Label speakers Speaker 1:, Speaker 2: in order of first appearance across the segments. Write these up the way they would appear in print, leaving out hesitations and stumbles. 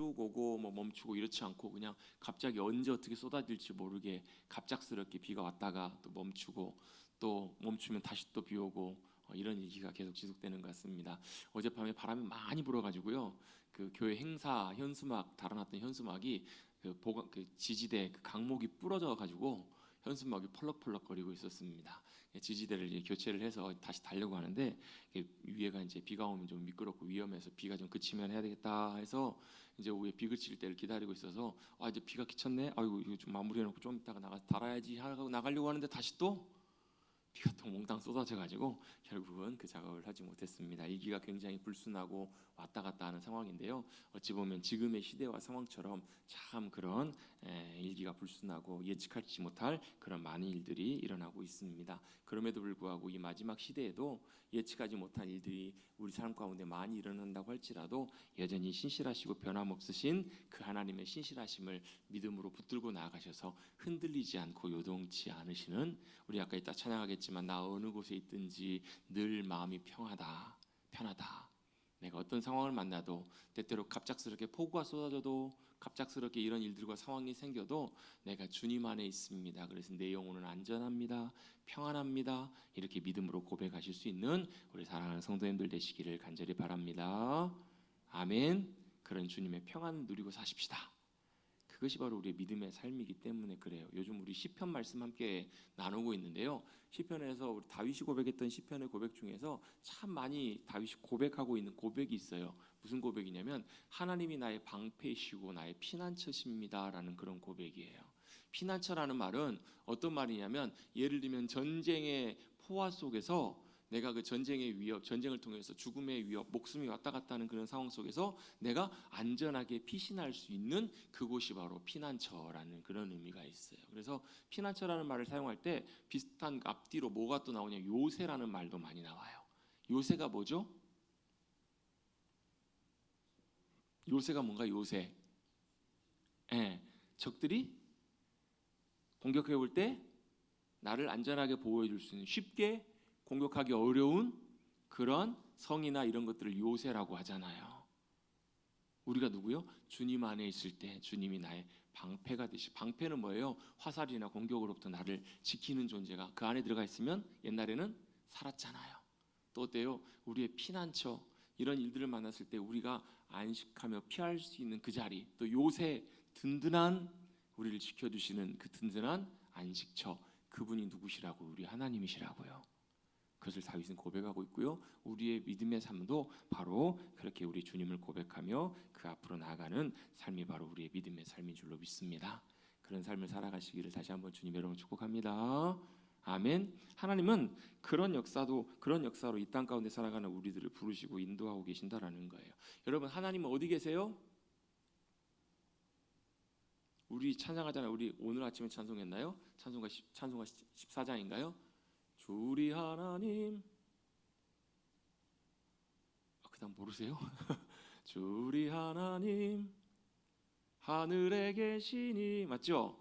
Speaker 1: 쭉 오고 뭐 멈추고 이렇지 않고 그냥 갑자기 언제 어떻게 쏟아질지 모르게 갑작스럽게 비가 왔다가 또 멈추고 또 멈추면 다시 또 비 오고 이런 일기가 계속 지속되는 것 같습니다. 어젯밤에 바람이 많이 불어가지고요. 그 교회 행사 현수막 달아놨던 현수막이 그 지지대 그 강목이 부러져 가지고 현수막이 펄럭펄럭거리고 있었습니다. 지지대를 이제 교체를 해서 다시 달려고 하는데 위에가 이제 비가 오면 좀 미끄럽고 위험해서 비가 좀 그치면 해야 되겠다 해서 이제 위에 비 그칠 때를 기다리고 있어서 이제 비가 그쳤네. 아이고 이거 좀 마무리해놓고 좀 이따가 나가서 달아야지 하고 나가려고 하는데 다시 또 비가 또 몽땅 쏟아져가지고 결국은 그 작업을 하지 못했습니다. 일기가 굉장히 불순하고 왔다 갔다 하는 상황인데요. 어찌 보면 지금의 시대와 상황처럼 참 그런 일기가 불순하고 예측하지 못할 그런 많은 일들이 일어나고 있습니다. 그럼에도 불구하고 이 마지막 시대에도 예측하지 못한 일들이 우리 삶 가운데 많이 일어난다고 할지라도 여전히 신실하시고 변함없으신 그 하나님의 신실하심을 믿음으로 붙들고 나아가셔서 흔들리지 않고 요동치 않으시는, 우리 아까 이따 찬양하겠지만 나 어느 곳에 있든지 늘 마음이 편하다. 내가 어떤 상황을 만나도 때때로 갑작스럽게 폭우가 쏟아져도 갑작스럽게 이런 일들과 상황이 생겨도 내가 주님 안에 있습니다. 그래서 내 영혼은 안전합니다. 평안합니다. 이렇게 믿음으로 고백하실 수 있는 우리 사랑하는 성도님들 되시기를 간절히 바랍니다. 아멘. 그런 주님의 평안을 누리고 사십시다. 그것이 바로 우리의 믿음의 삶이기 때문에 그래요. 요즘 우리 시편 말씀 함께 나누고 있는데요. 시편에서 우리 다윗이 고백했던 시편의 고백 중에서 참 많이 다윗이 고백하고 있는 고백이 있어요. 무슨 고백이냐면 하나님이 나의 방패이시고 나의 피난처십니다라는 그런 고백이에요. 피난처라는 말은 어떤 말이냐면 예를 들면 전쟁의 포화 속에서 내가 그 전쟁의 위협, 전쟁을 통해서 죽음의 위협, 목숨이 왔다 갔다 하는 그런 상황 속에서 내가 안전하게 피신할 수 있는 그곳이 바로 피난처라는 그런 의미가 있어요. 그래서 피난처라는 말을 사용할 때 비슷한 앞뒤로 뭐가 또 나오냐, 요새라는 말도 많이 나와요. 요새가 뭐죠? 요새가 뭔가 요새. 적들이 공격해 올 때 나를 안전하게 보호해 줄 수 있는, 쉽게 공격하기 어려운 그런 성이나 이런 것들을 요새라고 하잖아요. 우리가 누구요? 주님 안에 있을 때 주님이 나의 방패가 되시. 방패는 뭐예요? 화살이나 공격으로부터 나를 지키는 존재가 그 안에 들어가 있으면 옛날에는 살았잖아요. 또 어때요? 우리의 피난처, 이런 일들을 만났을 때 우리가 안식하며 피할 수 있는 그 자리, 또 요새 든든한 우리를 지켜주시는 그 든든한 안식처, 그분이 누구시라고? 우리 하나님이시라고요. 그것을 다윗은 고백하고 있고요. 우리의 믿음의 삶도 바로 그렇게 우리 주님을 고백하며 그 앞으로 나아가는 삶이 바로 우리의 믿음의 삶인 줄로 믿습니다. 그런 삶을 살아가시기를 다시 한번 주님 여러분 축복합니다. 아멘. 하나님은 그런 역사로 이 땅 가운데 살아가는 우리들을 부르시고 인도하고 계신다라는 거예요. 여러분, 하나님은 어디 계세요? 우리 찬양하잖아요. 우리 오늘 아침에 찬송했나요? 찬송가 14장인가요? 주리 하나님, 그다음 모르세요? 주리 하나님 하늘에 계시니, 맞죠?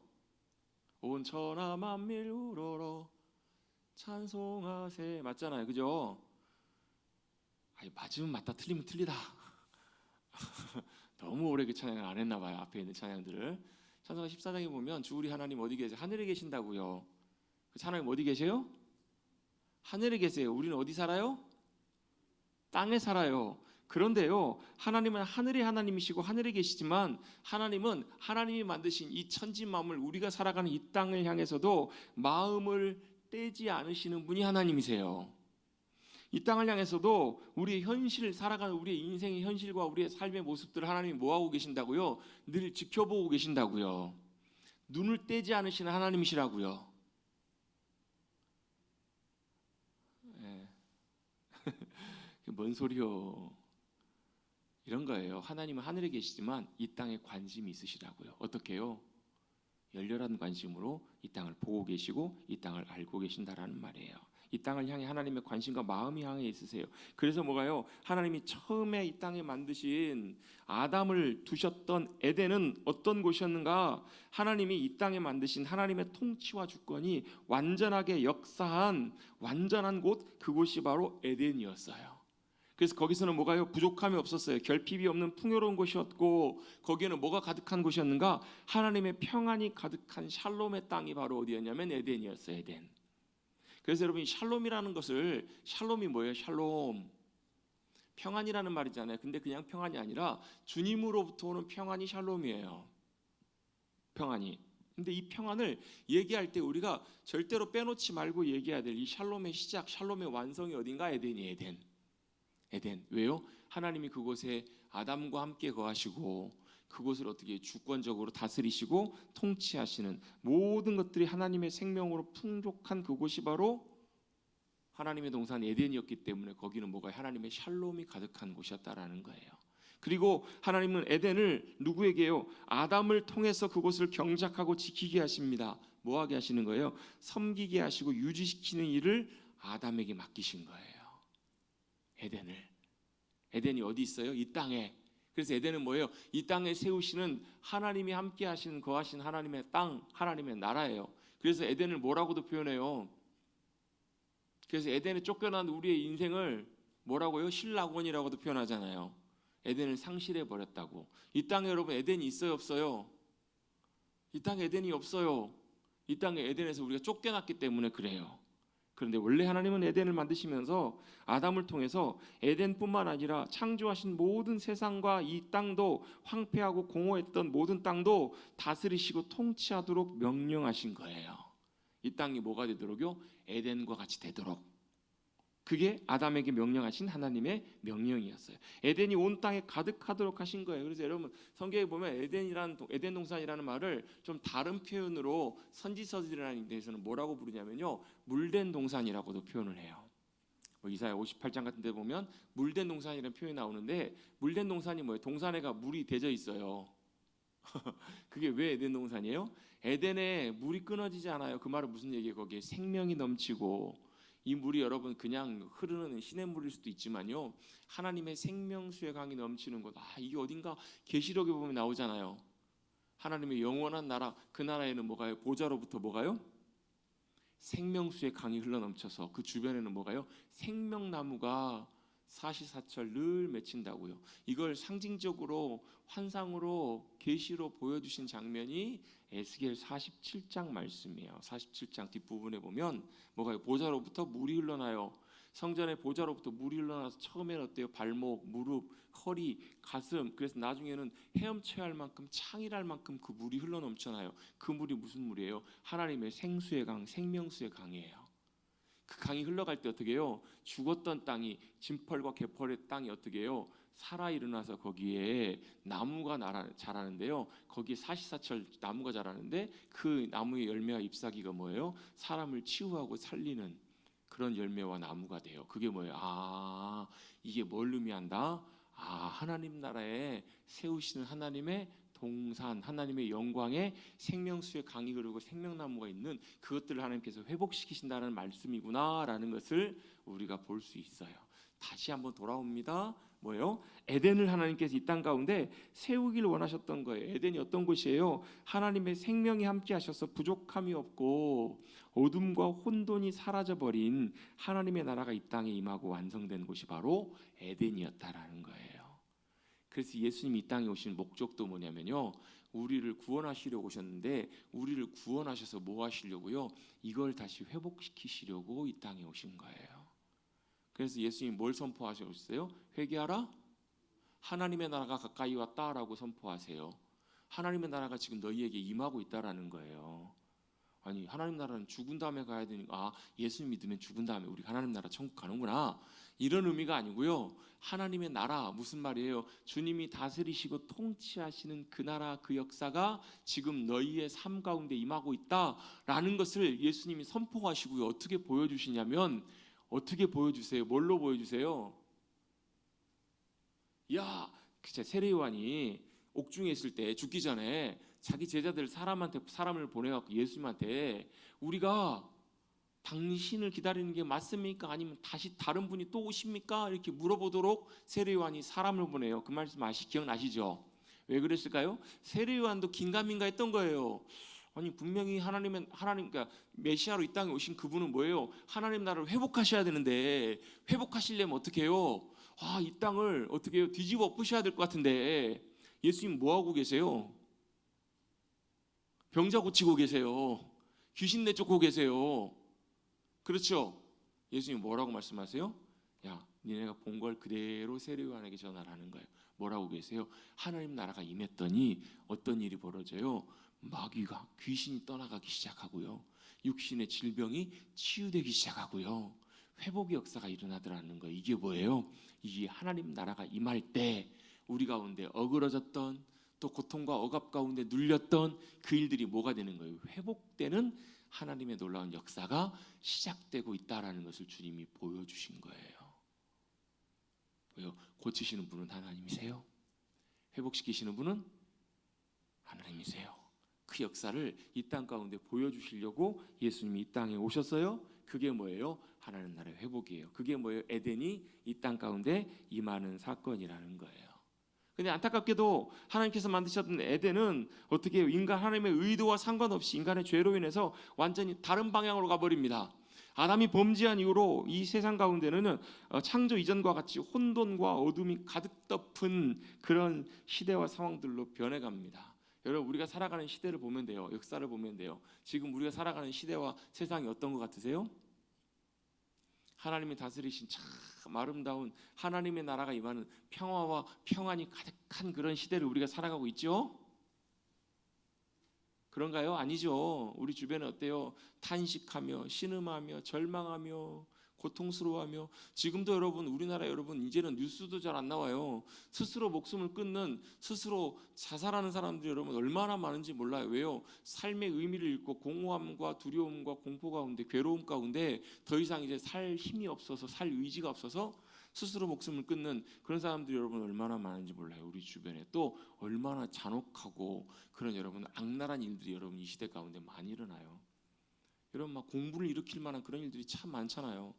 Speaker 1: 온 천하 만밀 우러러 찬송하세, 맞잖아요, 그죠? 맞으면 맞다, 틀리면 틀리다. 너무 오래 그 찬양을 안 했나 봐요. 앞에 있는 찬양들을. 찬송가 14장에 보면 주리 하나님 어디 계세요? 하늘에 계신다고요. 그 하나님 어디 계세요? 하늘에 계세요. 우리는 어디 살아요? 땅에 살아요. 그런데요, 하나님은 하늘의 하나님이시고 하늘에 계시지만 하나님은 하나님이 만드신 이 천지 만물, 우리가 살아가는 이 땅을 향해서도 마음을 떼지 않으시는 분이 하나님이세요. 이 땅을 향해서도 우리의 현실, 살아가는 우리의 인생의 현실과 우리의 삶의 모습들을 하나님이 뭐하고 계신다고요? 늘 지켜보고 계신다고요. 눈을 떼지 않으시는 하나님이시라고요. 뭔 소리요? 이런 거예요. 하나님은 하늘에 계시지만 이 땅에 관심이 있으시다고요. 어떻게요? 열렬한 관심으로 이 땅을 보고 계시고 이 땅을 알고 계신다라는 말이에요. 이 땅을 향해 하나님의 관심과 마음이 향해 있으세요. 그래서 뭐가요? 하나님이 처음에 이 땅에 만드신 아담을 두셨던 에덴은 어떤 곳이었는가? 하나님이 이 땅에 만드신 하나님의 통치와 주권이 완전하게 역사한 완전한 곳, 그곳이 바로 에덴이었어요. 그래서 거기서는 뭐가요? 부족함이 없었어요. 결핍이 없는 풍요로운 곳이었고, 거기에는 뭐가 가득한 곳이었는가? 하나님의 평안이 가득한 샬롬의 땅이 바로 어디였냐면 에덴이었어요. 에덴. 그래서 여러분, 이 샬롬이라는 것을, 샬롬이 뭐예요? 샬롬, 평안이라는 말이잖아요. 근데 그냥 평안이 아니라 주님으로부터 오는 평안이 샬롬이에요. 평안이. 근데 이 평안을 얘기할 때 우리가 절대로 빼놓지 말고 얘기해야 될 이 샬롬의 시작, 샬롬의 완성이 어딘가? 에덴이. 에덴. 에덴. 왜요? 하나님이 그곳에 아담과 함께 거하시고 그곳을 어떻게 주권적으로 다스리시고 통치하시는 모든 것들이 하나님의 생명으로 풍족한 그곳이 바로 하나님의 동산 에덴이었기 때문에 거기는 뭐가? 하나님의 샬롬이 가득한 곳이었다라는 거예요. 그리고 하나님은 에덴을 누구에게요? 아담을 통해서 그곳을 경작하고 지키게 하십니다. 뭐하게 하시는 거예요? 섬기게 하시고 유지시키는 일을 아담에게 맡기신 거예요. 에덴이 어디 있어요? 이 땅에. 그래서 에덴은 뭐예요? 이 땅에 세우시는 하나님이 함께 하시는 거하신 하나님의 땅, 하나님의 나라예요. 그래서 에덴을 뭐라고도 표현해요? 그래서 에덴에 쫓겨난 우리의 인생을 뭐라고요? 신락원이라고도 표현하잖아요. 에덴을 상실해 버렸다고. 이 땅에 여러분 에덴이 있어요, 없어요? 이 땅에 에덴이 없어요. 이 땅에 에덴에서 우리가 쫓겨났기 때문에 그래요. 그런데 원래 하나님은 에덴을 만드시면서 아담을 통해서 에덴뿐만 아니라 창조하신 모든 세상과 이 땅도, 황폐하고 공허했던 모든 땅도 다스리시고 통치하도록 명령하신 거예요. 이 땅이 뭐가 되도록요? 에덴과 같이 되도록. 그게 아담에게 명령하신 하나님의 명령이었어요. 에덴이 온 땅에 가득하도록 하신 거예요. 그래서 여러분 성경에 보면 에덴 동산이라는 말을 좀 다른 표현으로 선지서들이라는 데서는 뭐라고 부르냐면요, 물된 동산이라고도 표현을 해요. 이사야 58장 같은 데 보면 물된 동산이라는 표현이 나오는데, 물된 동산이 뭐예요? 동산에가 물이 대져 있어요. 그게 왜 에덴 동산이에요? 에덴에 물이 끊어지지 않아요. 그 말은 무슨 얘기예요? 거기에 생명이 넘치고, 이 물이 여러분 그냥 흐르는 시냇물일 수도 있지만요, 하나님의 생명수의 강이 넘치는 곳. 이게 어딘가 계시록에 보면 나오잖아요. 하나님의 영원한 나라, 그 나라에는 뭐가요? 보좌로부터 뭐가요? 생명수의 강이 흘러넘쳐서 그 주변에는 뭐가요? 생명나무가 사시사철 늘 맺힌다고요. 이걸 상징적으로 환상으로 계시로 보여주신 장면이 에스겔 47장 말씀이에요. 47장 뒷부분에 보면 뭐가요? 보좌로부터 물이 흘러나요. 성전의 보좌로부터 물이 흘러나서 처음에는 어때요? 발목, 무릎, 허리, 가슴. 그래서 나중에는 헤엄쳐야 할 만큼, 창이랄 만큼 그 물이 흘러넘쳐나요. 그 물이 무슨 물이에요? 하나님의 생수의 강, 생명수의 강이에요. 그 강이 흘러갈 때 어떻게 해요? 죽었던 땅이, 진펄과 개펄의 땅이 어떻게 해요? 살아 일어나서 거기에 나무가 자라는데요, 거기에 사시사철 나무가 자라는데 그 나무의 열매와 잎사귀가 뭐예요? 사람을 치유하고 살리는 그런 열매와 나무가 돼요. 그게 뭐예요? 이게 뭘 의미한다? 하나님 나라에 세우시는 하나님의 동산, 하나님의 영광의 생명수의 강이 흐르고 생명나무가 있는 그것들을 하나님께서 회복시키신다는 말씀이구나라는 것을 우리가 볼 수 있어요. 다시 한번 돌아옵니다. 뭐예요? 에덴을 하나님께서 이 땅 가운데 세우길 원하셨던 거예요. 에덴이 어떤 곳이에요? 하나님의 생명이 함께 하셔서 부족함이 없고 어둠과 혼돈이 사라져버린 하나님의 나라가 이 땅에 임하고 완성된 곳이 바로 에덴이었다라는 거예요. 그래서 예수님이 이 땅에 오신 목적도 뭐냐면요, 우리를 구원하시려고 오셨는데, 우리를 구원하셔서 뭐 하시려고요? 이걸 다시 회복시키시려고 이 땅에 오신 거예요. 그래서 예수님이 뭘 선포하셨어요? 회개하라, 하나님의 나라가 가까이 왔다라고 선포하세요. 하나님의 나라가 지금 너희에게 임하고 있다라는 거예요. 아니, 하나님 나라는 죽은 다음에 가야 되니까, 예수 믿으면 죽은 다음에 우리 하나님 나라 천국 가는구나, 이런 의미가 아니고요. 하나님의 나라, 무슨 말이에요? 주님이 다스리시고 통치하시는 그 나라, 그 역사가 지금 너희의 삶 가운데 임하고 있다라는 것을 예수님이 선포하시고요. 어떻게 보여주시냐면, 어떻게 보여주세요? 뭘로 보여주세요? 세례요한이 옥중에 있을 때 죽기 전에 자기 제자들 사람을 보내갖고 예수님한테, 우리가 당신을 기다리는 게 맞습니까? 아니면 다시 다른 분이 또 오십니까? 이렇게 물어보도록 세례요한이 사람을 보내요. 그 말씀 기억나시죠? 왜 그랬을까요? 세례요한도 긴가민가 했던 거예요. 아니, 분명히 그러니까 메시아로 이 땅에 오신 그분은 뭐예요? 하나님 나라를 회복하셔야 되는데 회복하시려면 어떻게 해요? 이 땅을 어떻게 해요? 뒤집어 엎으셔야 될 것 같은데 예수님 뭐 하고 계세요? 병자 고치고 계세요. 귀신 내쫓고 계세요. 그렇죠? 예수님 뭐라고 말씀하세요? 야, 니네가 본 걸 그대로 세례요한에게 전하라는 거예요. 뭐라고 계세요? 하나님 나라가 임했더니 어떤 일이 벌어져요? 마귀가, 귀신이 떠나가기 시작하고요, 육신의 질병이 치유되기 시작하고요, 회복의 역사가 일어나더라는 거예요. 이게 뭐예요? 이게 하나님 나라가 임할 때 우리 가운데 어그러졌던, 또 고통과 억압 가운데 눌렸던 그 일들이 뭐가 되는 거예요? 회복되는 하나님의 놀라운 역사가 시작되고 있다라는 것을 주님이 보여주신 거예요. 왜요? 고치시는 분은 하나님이세요. 회복시키시는 분은 하나님이세요. 그 역사를 이 땅 가운데 보여주시려고 예수님이 이 땅에 오셨어요. 그게 뭐예요? 하나님 나라의 회복이에요. 그게 뭐예요? 에덴이 이 땅 가운데 임하는 사건이라는 거예요. 근데 안타깝게도 하나님께서 만드셨던 에덴은 어떻게 해요? 인간 하나님의 의도와 상관없이 인간의 죄로 인해서 완전히 다른 방향으로 가버립니다. 아담이 범죄한 이후로 이 세상 가운데는 창조 이전과 같이 혼돈과 어둠이 가득 덮은 그런 시대와 상황들로 변해갑니다. 여러분, 우리가 살아가는 시대를 보면 돼요. 역사를 보면 돼요. 지금 우리가 살아가는 시대와 세상이 어떤 것 같으세요? 하나님이 다스리신 참 아름다운 하나님의 나라가 임하는 평화와 평안이 가득한 그런 시대를 우리가 살아가고 있죠? 그런가요? 아니죠. 우리 주변에 어때요? 탄식하며 신음하며 절망하며 고통스러워하며, 지금도 여러분, 우리나라 여러분 이제는 뉴스도 잘 안 나와요. 스스로 목숨을 끊는, 스스로 자살하는 사람들이 여러분 얼마나 많은지 몰라요. 왜요? 삶의 의미를 잃고 공허함과 두려움과 공포 가운데, 괴로움 가운데 더 이상 이제 살 힘이 없어서, 살 의지가 없어서 스스로 목숨을 끊는 그런 사람들이 여러분 얼마나 많은지 몰라요. 우리 주변에 또 얼마나 잔혹하고 그런 여러분 악랄한 일들이 여러분 이 시대 가운데 많이 일어나요. 여러분 막 공분을 일으킬 만한 그런 일들이 참 많잖아요.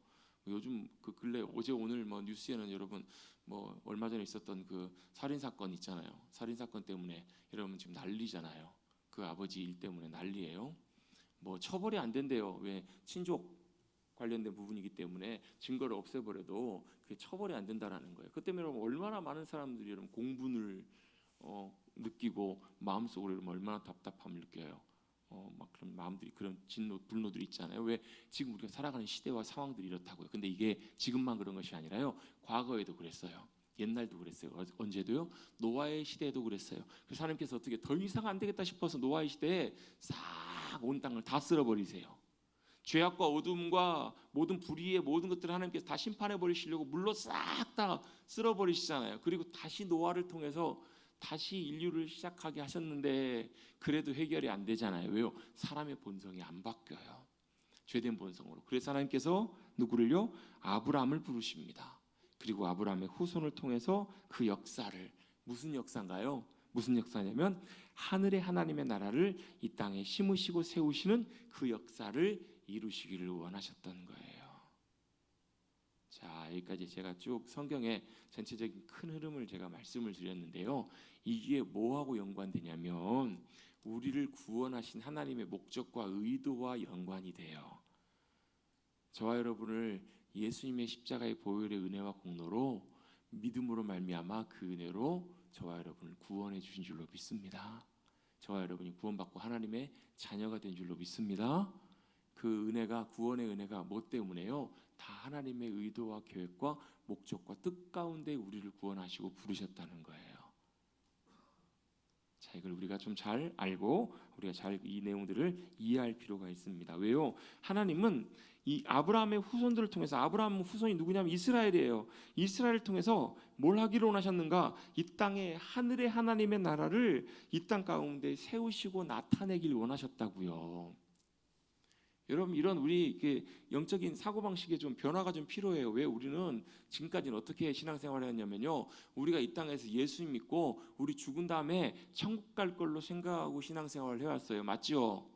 Speaker 1: 요즘 그 근래 어제 오늘 뭐 뉴스에는 여러분 뭐 얼마 전에 있었던 그 살인 사건 있잖아요. 살인 사건 때문에 여러분 지금 난리잖아요. 그 아버지 일 때문에 난리예요. 뭐 처벌이 안 된대요. 왜? 친족 관련된 부분이기 때문에 증거를 없애버려도 그게 처벌이 안 된다라는 거예요. 그 때문에 얼마나 많은 사람들이 여러분 공분을 느끼고 마음속으로 얼마나 답답함을 느껴요. 막 그런 마음들이, 그런 진노, 분노들이 있잖아요. 왜? 지금 우리가 살아가는 시대와 상황들이 이렇다고요. 근데 이게 지금만 그런 것이 아니라요. 과거에도 그랬어요. 옛날도 그랬어요. 언제도요? 노아의 시대에도 그랬어요. 그래서 하나님께서 어떻게 더 이상 안 되겠다 싶어서 노아의 시대에 싹 온 땅을 다 쓸어버리세요. 죄악과 어둠과 모든 불의의 모든 것들을 하나님께서 다 심판해 버리시려고 물로 싹 다 쓸어버리시잖아요. 그리고 다시 노아를 통해서 다시 인류를 시작하게 하셨는데 그래도 해결이 안 되잖아요. 왜요? 사람의 본성이 안 바뀌어요. 죄된 본성으로. 그래서 하나님께서 누구를요? 아브라함을 부르십니다. 그리고 아브라함의 후손을 통해서 그 역사를, 무슨 역사인가요? 무슨 역사냐면 하늘의 하나님의 나라를 이 땅에 심으시고 세우시는 그 역사를 이루시기를 원하셨던 거예요. 자, 여기까지 제가 쭉 성경의 전체적인 큰 흐름을 제가 말씀을 드렸는데요. 이게 뭐하고 연관되냐면 우리를 구원하신 하나님의 목적과 의도와 연관이 돼요. 저와 여러분을 예수님의 십자가의 보혈의 은혜와 공로로 믿음으로 말미암아 그 은혜로 저와 여러분을 구원해 주신 줄로 믿습니다. 저와 여러분이 구원받고 하나님의 자녀가 된 줄로 믿습니다. 그 은혜가, 구원의 은혜가 뭐 때문에요? 다 하나님의 의도와 계획과 목적과 뜻 가운데 우리를 구원하시고 부르셨다는 거예요. 자, 이걸 우리가 좀 잘 알고 우리가 잘 이 내용들을 이해할 필요가 있습니다. 왜요? 하나님은 이 아브라함의 후손들을 통해서, 아브라함 후손이 누구냐면 이스라엘이에요. 이스라엘을 통해서 뭘 하기를 원하셨는가? 이 땅에 하늘의 하나님의 나라를 이 땅 가운데 세우시고 나타내길 원하셨다고요. 여러분, 이런 우리 영적인 사고방식에 좀 변화가 좀 필요해요. 왜? 우리는 지금까지는 어떻게 신앙생활을 했냐면요, 우리가 이 땅에서 예수님 믿고 우리 죽은 다음에 천국 갈 걸로 생각하고 신앙생활을 해왔어요. 맞죠?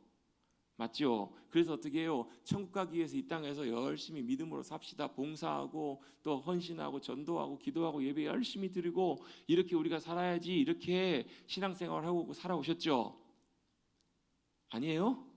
Speaker 1: 맞죠? 그래서 어떻게 해요? 천국 가기 위해서 이 땅에서 열심히 믿음으로 삽시다. 봉사하고 또 헌신하고 전도하고 기도하고 예배 열심히 드리고 이렇게 우리가 살아야지, 이렇게 신앙생활하고 살아오셨죠? 아니에요?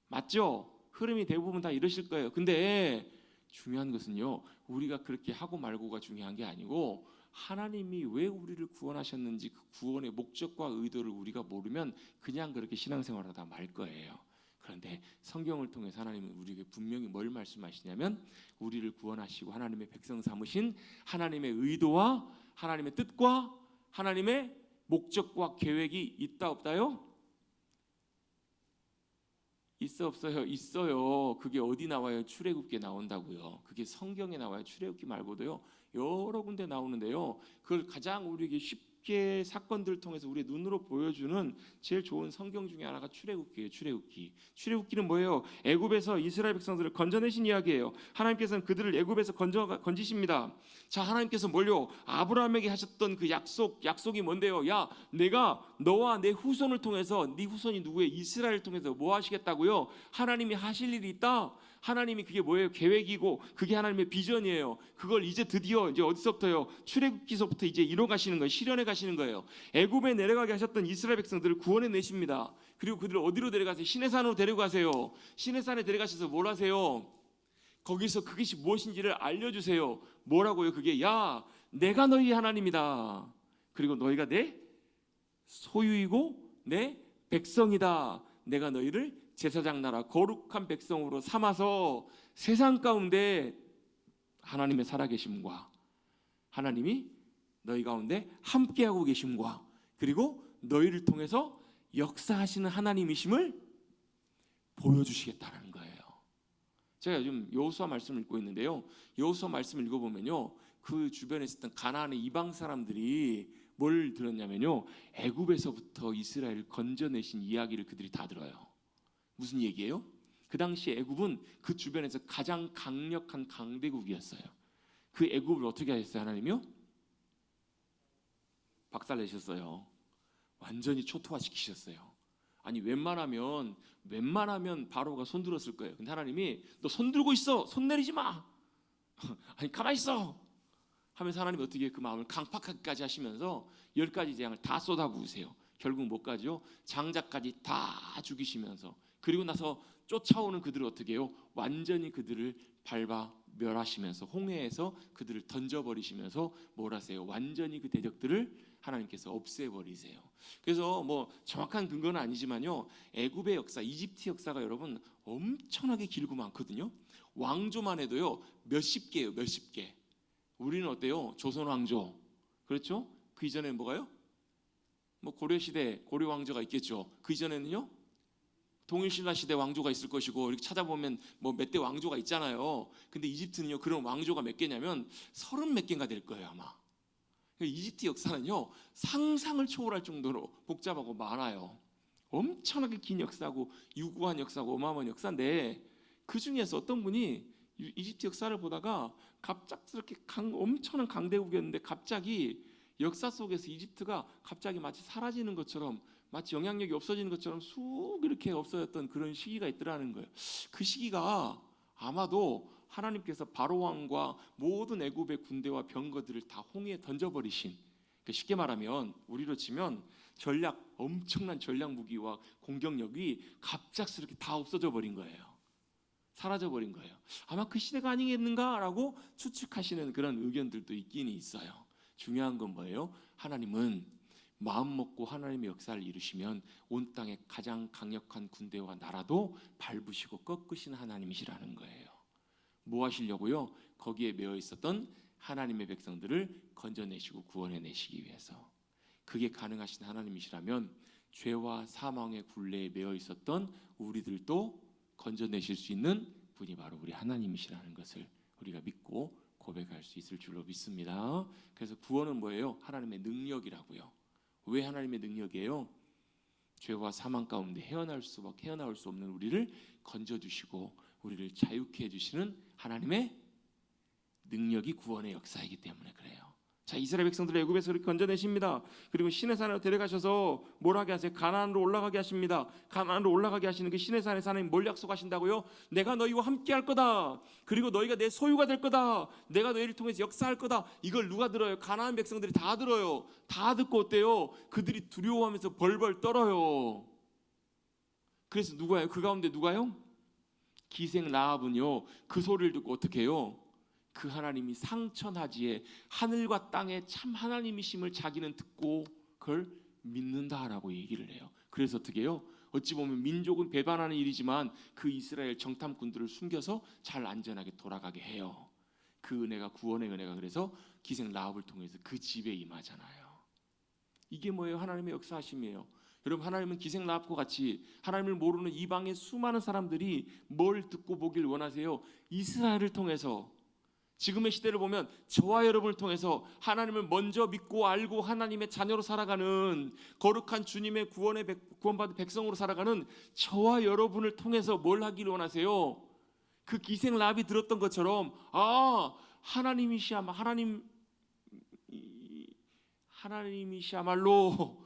Speaker 1: 맞죠? 흐름이 대부분 다 이러실 거예요. 근데 중요한 것은요, 우리가 그렇게 하고 말고가 중요한 게 아니고 하나님이 왜 우리를 구원하셨는지 그 구원의 목적과 의도를 우리가 모르면 그냥 그렇게 신앙생활하다 말 거예요. 그런데 성경을 통해서 하나님은 우리에게 분명히 뭘 말씀하시냐면 우리를 구원하시고 하나님의 백성 삼으신 하나님의 의도와 하나님의 뜻과 하나님의 목적과 계획이 있다 없다요? 있어 없어요? 있어요. 그게 어디 나와요? 출애굽기에 나온다고요. 그게 성경에 나와요. 출애굽기 말고도요. 여러 군데 나오는데요. 그걸 가장 우리에게 쉽게 사건들을 통해서 우리의 눈으로 보여주는 제일 좋은 성경 중에 하나가 출애굽기예요. 출애굽기. 출애굽기는 뭐예요? 애굽에서 이스라엘 백성들을 건져내신 이야기예요. 하나님께서는 그들을 애굽에서 건지십니다. 자, 하나님께서 뭘요? 아브라함에게 하셨던 그 약속이 뭔데요? 야, 내가 너와 내 후손을 통해서, 네 후손이 누구예요? 이스라엘을 통해서 뭐 하시겠다고요? 하나님이 하실 일이 있다. 하나님이 그게 뭐예요? 계획이고 그게 하나님의 비전이에요. 그걸 이제 드디어 이제 어디서부터요? 출애굽기서부터 이제 이뤄 가시는 거예요. 실현해 가시는 거예요. 애굽에 내려가게 하셨던 이스라엘 백성들을 구원해 내십니다. 그리고 그들을 어디로 데려가세요? 시내산으로 데려가세요. 시내산에 데려가셔서 뭘 하세요? 거기서 그것이 무엇인지를 알려주세요. 뭐라고요? 그게 야, 내가 너희 하나님이다. 그리고 너희가 내 소유이고 내 백성이다. 내가 너희를 제사장 나라 거룩한 백성으로 삼아서 세상 가운데 하나님의 살아계심과 하나님이 너희 가운데 함께하고 계심과 그리고 너희를 통해서 역사하시는 하나님이심을 보여주시겠다는 거예요. 제가 요즘 여호수아 말씀을 읽고 있는데요. 여호수아 말씀을 읽어보면요, 그 주변에 있었던 가나안의 이방 사람들이 뭘 들었냐면요, 애굽에서부터 이스라엘을 건져내신 이야기를 그들이 다 들어요. 무슨 얘기예요? 그 당시 애굽은 그 주변에서 가장 강력한 강대국이었어요. 그 애굽을 어떻게 하셨어요? 하나님이요? 박살내셨어요. 완전히 초토화시키셨어요. 아니 웬만하면 바로가 손 들었을 거예요. 근데 하나님이 너 손 들고 있어. 손 내리지 마. 아니 가만히 있어. 하면서 하나님이 어떻게 그 마음을 강팍하기까지 하시면서 10가지 재앙을 다 쏟아부으세요. 결국 뭐까지요? 장자까지 다 죽이시면서 그리고 나서 쫓아오는 그들을 어떻게 해요? 완전히 그들을 밟아 멸하시면서 홍해에서 그들을 던져버리시면서 뭘 하세요? 완전히 그 대적들을 하나님께서 없애버리세요. 그래서 뭐 정확한 근거는 아니지만요, 애굽의 역사, 이집트 역사가 여러분 엄청나게 길고 많거든요. 왕조만 해도요 몇십 개예요. 몇십 개. 우리는 어때요? 조선 왕조, 그렇죠? 그 이전에 뭐가요? 뭐 고려 시대 고려 왕조가 있겠죠. 그 이전에는요 동일신라 시대 왕조가 있을 것이고, 이렇게 찾아보면 뭐 몇 대 왕조가 있잖아요. 근데 이집트는요 그런 왕조가 몇 개냐면 30 몇 개가 될 거예요 아마. 이집트 역사는요 상상을 초월할 정도로 복잡하고 많아요. 엄청나게 긴 역사고 유구한 역사고 어마어마한 역사인데, 그 중에서 어떤 분이 이집트 역사를 보다가 갑작스럽게 엄청난 강대국이었는데 갑자기 역사 속에서 이집트가 갑자기 마치 사라지는 것처럼, 마치 영향력이 없어지는 것처럼 쑥 이렇게 없어졌던 그런 시기가 있더라는 거예요. 그 시기가 아마도 하나님께서 바로 왕과 모든 애굽의 군대와 병거들을 다 홍해에 던져버리신, 쉽게 말하면 우리로 치면 엄청난 전략 무기와 공격력이 갑작스럽게 다 없어져 버린 거예요. 사라져 버린 거예요. 아마 그 시대가 아니겠는가라고 추측하시는 그런 의견들도 있긴 있어요. 중요한 건 뭐예요? 하나님은 마음 먹고 하나님의 역사를 이루시면 온 땅의 가장 강력한 군대와 나라도 밟으시고 꺾으시는 하나님이시라는 거예요. 뭐 하시려고요? 거기에 매여 있었던 하나님의 백성들을 건져내시고 구원해내시기 위해서. 그게 가능하신 하나님이시라면 죄와 사망의 굴레에 매여 있었던 우리들도 건져내실 수 있는 분이 바로 우리 하나님이시라는 것을 우리가 믿고 고백할 수 있을 줄로 믿습니다. 그래서 구원은 뭐예요? 하나님의 능력이라고요. 왜 하나님의 능력이에요? 죄와 사망 가운데 헤어나올 수 없는 우리를 건져주시고 우리를 자유케 해주시는 하나님의 능력이 구원의 역사이기 때문에 그래요. 자, 이스라엘 백성들을 애굽에서 그렇게 건져내십니다. 그리고 시내산으로 데려가셔서 뭘 하게 하세요? 가나안으로 올라가게 하십니다. 가나안으로 올라가게 하시는 그 시내산에서 하나님 뭘 약속하신다고요? 내가 너희와 함께 할 거다. 그리고 너희가 내 소유가 될 거다. 내가 너희를 통해서 역사할 거다. 이걸 누가 들어요? 가나안 백성들이 다 들어요. 다 듣고 어때요? 그들이 두려워하면서 벌벌 떨어요. 그래서 누가요? 그 가운데 누가요? 기생 라합은요 그 소리를 듣고 어떻게 해요? 그 하나님이 상천하지에 하늘과 땅에 참 하나님이심을 자기는 듣고 그걸 믿는다라고 얘기를 해요. 그래서 어떻게 해요? 어찌 보면 민족은 배반하는 일이지만 그 이스라엘 정탐꾼들을 숨겨서 잘 안전하게 돌아가게 해요. 그 은혜가 구원의 은혜가 그래서 기생 라합을 통해서 그 집에 임하잖아요. 이게 뭐예요? 하나님의 역사하심이에요. 여러분, 하나님은 기생 라합과 같이 하나님을 모르는 이방의 수많은 사람들이 뭘 듣고 보길 원하세요? 이스라엘을 통해서, 지금의 시대를 보면 저와 여러분을 통해서 하나님을 먼저 믿고 알고 하나님의 자녀로 살아가는 거룩한 주님의 구원받은 백성으로 살아가는 저와 여러분을 통해서 뭘 하기를 원하세요? 그 기생 라합이 들었던 것처럼 하나님이시야말로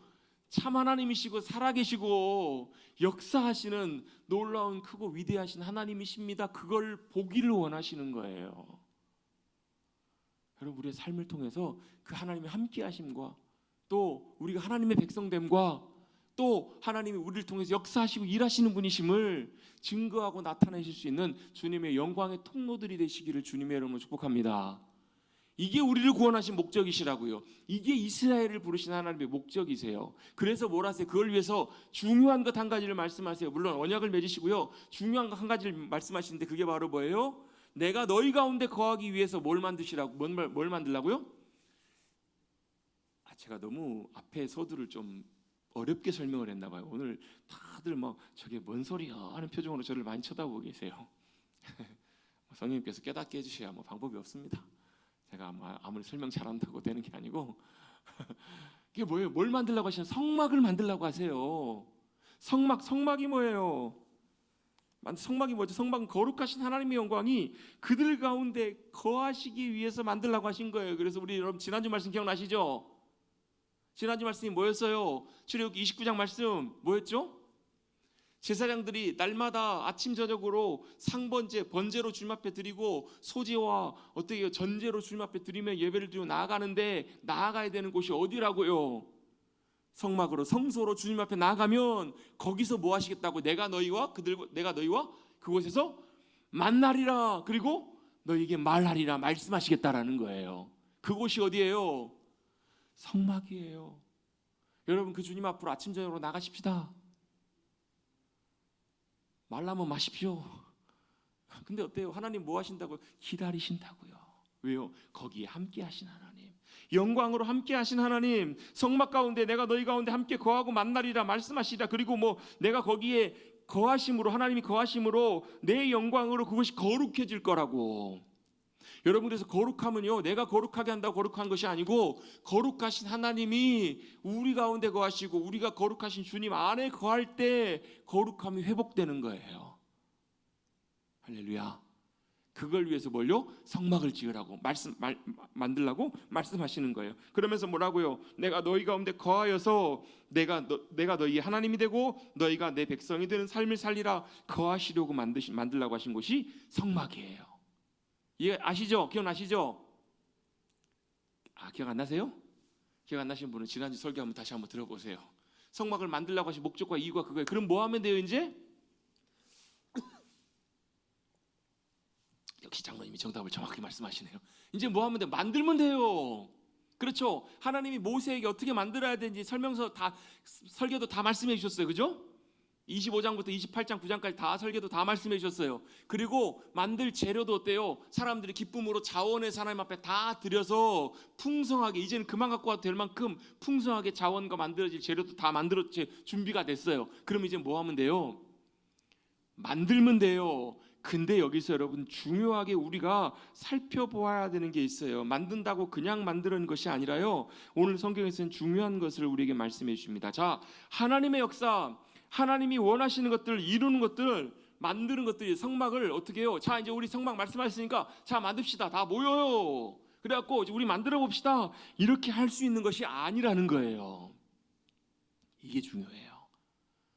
Speaker 1: 참 하나님이시고 살아계시고 역사하시는 놀라운 크고 위대하신 하나님이십니다. 그걸 보기를 원하시는 거예요. 여러분, 우리의 삶을 통해서 그 하나님의 함께하심과 또 우리가 하나님의 백성됨과 또 하나님이 우리를 통해서 역사하시고 일하시는 분이심을 증거하고 나타내실 수 있는 주님의 영광의 통로들이 되시기를 주님의 이름으로 축복합니다. 이게 우리를 구원하신 목적이시라고요. 이게 이스라엘을 부르신 하나님의 목적이세요. 그래서 뭘 하세요? 그걸 위해서 중요한 것 한 가지를 말씀하세요. 물론 언약을 맺으시고요, 중요한 것 한 가지를 말씀하시는데 그게 바로 뭐예요? 내가 너희 가운데 거하기 위해서 뭘 만들라고요? 제가 너무 앞에 서두를 좀 어렵게 설명을 했나 봐요. 오늘 다들 막 저게 뭔 소리야 하는 표정으로 저를 많이 쳐다보고 계세요. 성령님께서 깨닫게 해주셔야 방법이 없습니다. 제가 아무리 설명 잘한다고 되는 게 아니고 이게 뭐예요? 뭘 만들려고 하시냐? 성막을 만들려고 하세요. 성막이 뭐예요? 성막이 뭐죠? 성막은 거룩하신 하나님의 영광이 그들 가운데 거하시기 위해서 만들려고 하신 거예요. 그래서 우리 여러분 지난주 말씀 기억나시죠? 지난주 말씀이 뭐였어요? 출애굽기 29장 말씀 뭐였죠? 제사장들이 날마다 아침 저녁으로 상번제, 번제로 주님 앞에 드리고 소제와 어떻게 전제로 주님 앞에 드리며 예배를 드리고 나아가는데 나아가야 되는 곳이 어디라고요? 성막으로, 성소로 주님 앞에 나아가면 거기서 뭐 하시겠다고? 내가 너희와 그곳에서 만나리라. 그리고 너희에게 말하리라 말씀하시겠다라는 거예요. 그곳이 어디예요? 성막이에요. 여러분, 그 주님 앞으로 아침 저녁으로 나가십시다. 말라면 마십시오. 근데 어때요? 하나님 뭐 하신다고요? 기다리신다고요. 왜요? 거기에 함께 하신 하나님, 영광으로 함께 하신 하나님, 성막 가운데 내가 너희 가운데 함께 거하고 만나리라 말씀하시라. 그리고 내가 거기에 거하심으로, 하나님이 거하심으로 내 영광으로 그것이 거룩해질 거라고. 여러분, 그래서 거룩함은요, 내가 거룩하게 한다고 거룩한 것이 아니고 거룩하신 하나님이 우리 가운데 거하시고 우리가 거룩하신 주님 안에 거할 때 거룩함이 회복되는 거예요. 할렐루야. 그걸 위해서 뭘요? 성막을 지으라고 만들라고 말씀하시는 거예요. 그러면서 뭐라고요? 내가 너희 가운데 거하여서 내가 너희의 하나님이 되고 너희가 내 백성이 되는 삶을 살리라 거하시려고 만들라고 하신 곳이 성막이에요. 이해 아시죠? 기억나시죠? 기억 안 나세요? 기억 안 나시는 분은 지난주 설교 다시 한번 들어보세요. 성막을 만들라고 하신 목적과 이유가 그거예요. 그럼 뭐 하면 돼요 이제? 역시 장로님이 정답을 정확히 말씀하시네요. 이제 뭐 하면 돼요? 만들면 돼요. 그렇죠? 하나님이 모세에게 어떻게 만들어야 되는지 설교도 다 말씀해 주셨어요. 그죠? 25장부터 28장 9장까지 다 설교도 다 말씀해 주셨어요. 그리고 만들 재료도 어때요? 사람들이 기쁨으로 자원해서 하나님 앞에 다 드려서 풍성하게, 이제는 그만 갖고 와도 될 만큼 풍성하게 자원과 만들어질 재료도 다 준비가 됐어요. 그럼 이제 뭐 하면 돼요? 만들면 돼요. 근데 여기서 여러분 중요하게 우리가 살펴보아야 되는 게 있어요. 만든다고 그냥 만드는 것이 아니라요, 오늘 성경에서는 중요한 것을 우리에게 말씀해 주십니다. 자, 하나님의 역사, 하나님이 원하시는 것들, 이루는 것들, 만드는 것들이 성막을 어떻게 해요? 자, 이제 우리 성막 말씀하셨으니까 자 만듭시다. 다 모여요. 그래갖고 우리 만들어 봅시다. 이렇게 할 수 있는 것이 아니라는 거예요. 이게 중요해요.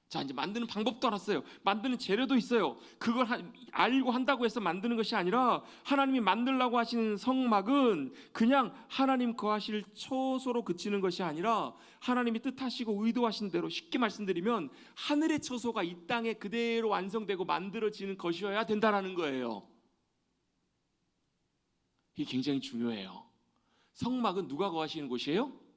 Speaker 1: 자, 이제 만드는 방법도 알았어요. 만드는 재료도 있어요. 그걸 알고 한다고 해서 만드는 것이 아니라 하나님이 만들라고 하시는 성막은 그냥 하나님 거하실 처소로 그치는 것이 아니라 하나님이 뜻하시고 의도하신 대로, 쉽게 말씀드리면 하늘의 처소가 이 땅에 그대로 완성되고 만들어지는 것이어야 된다라는 거예요. 이게 굉장히 중요해요. 성막은 누가 거하시는 곳이에요?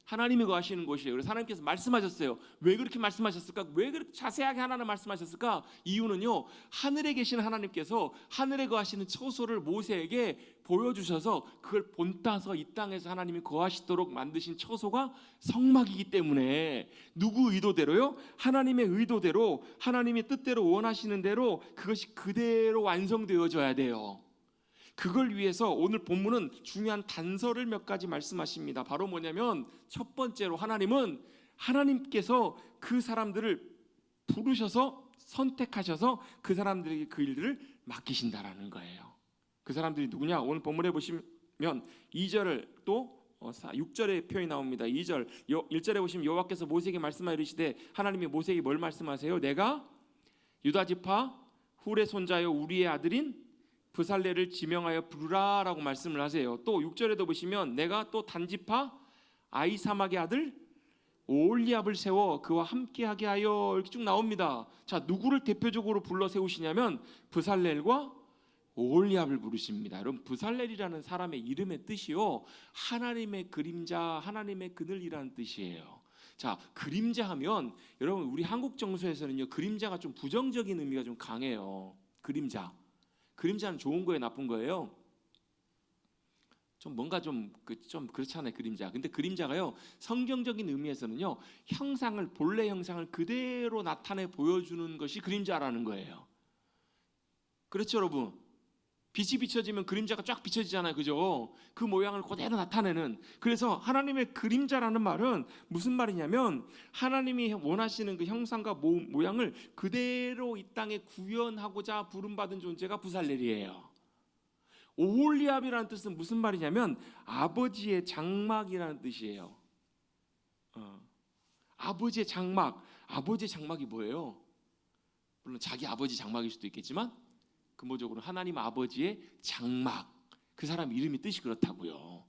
Speaker 1: 하나님이 거하시는 곳이에요. 그래서 하나님께서 말씀하셨어요. 왜 그렇게 말씀하셨을까? 왜 그렇게 자세하게 하나님 말씀하셨을까? 이유는요, 하늘에 계신 하나님께서 하늘에 거하시는 처소를 모세에게 보여주셔서 그걸 본따서 이 땅에서 하나님이 거하시도록 만드신 처소가 성막이기 때문에 누구 의도대로요? 하나님의 의도대로, 하나님의 뜻대로 원하시는 대로 그것이 그대로 완성되어져야 돼요. 그걸 위해서 오늘 본문은 중요한 단서를 몇 가지 말씀하십니다. 바로 뭐냐면 첫 번째로 하나님은 하나님께서 그 사람들을 부르셔서 선택하셔서 그 사람들에게 그 일들을 맡기신다라는 거예요. 그 사람들이 누구냐? 오늘 본문에 보시면 2절을 또 6절의 표현이 나옵니다. 2절 1절에 보시면 여호와께서 모세에게 말씀하여 이르시되, 하나님이 모세에게 뭘 말씀하세요? 내가 유다 지파 훌의 손자여 우리의 아들인 브살레를 지명하여 부르라라고 말씀을 하세요. 또 6절에도 보시면 내가 또 단지파 아이사막의 아들 오홀리압을 세워 그와 함께하게 하여, 이렇게 쭉 나옵니다. 자, 누구를 대표적으로 불러 세우시냐면 브살렐과 오홀리압을 부르십니다. 여러분, 브살렐이라는 사람의 이름의 뜻이요, 하나님의 그림자, 하나님의 그늘이라는 뜻이에요. 자, 그림자 하면 여러분, 우리 한국 정서에서는요, 그림자가 좀 부정적인 의미가 좀 강해요. 그림자는 좋은 거예요, 나쁜 거예요? 좀 뭔가 좀 그렇잖아요, 그림자. 근데 그림자가요, 성경적인 의미에서는요, 본래 형상을 그대로 나타내 보여주는 것이 그림자라는 거예요. 그렇죠, 여러분? 빛이 비춰지면 그림자가 쫙 비춰지잖아요, 그죠? 그 모양을 그대로 나타내는. 그래서 하나님의 그림자라는 말은 무슨 말이냐면 하나님이 원하시는 그 형상과 모양을 그대로 이 땅에 구현하고자 부름받은 존재가 브살렐이에요. 오홀리압이라는 뜻은 무슨 말이냐면 아버지의 장막이라는 뜻이에요. 아버지의 장막이 뭐예요? 물론 자기 아버지 장막일 수도 있겠지만 근본적으로 하나님 아버지의 장막, 그 사람 이름이 뜻이 그렇다고요.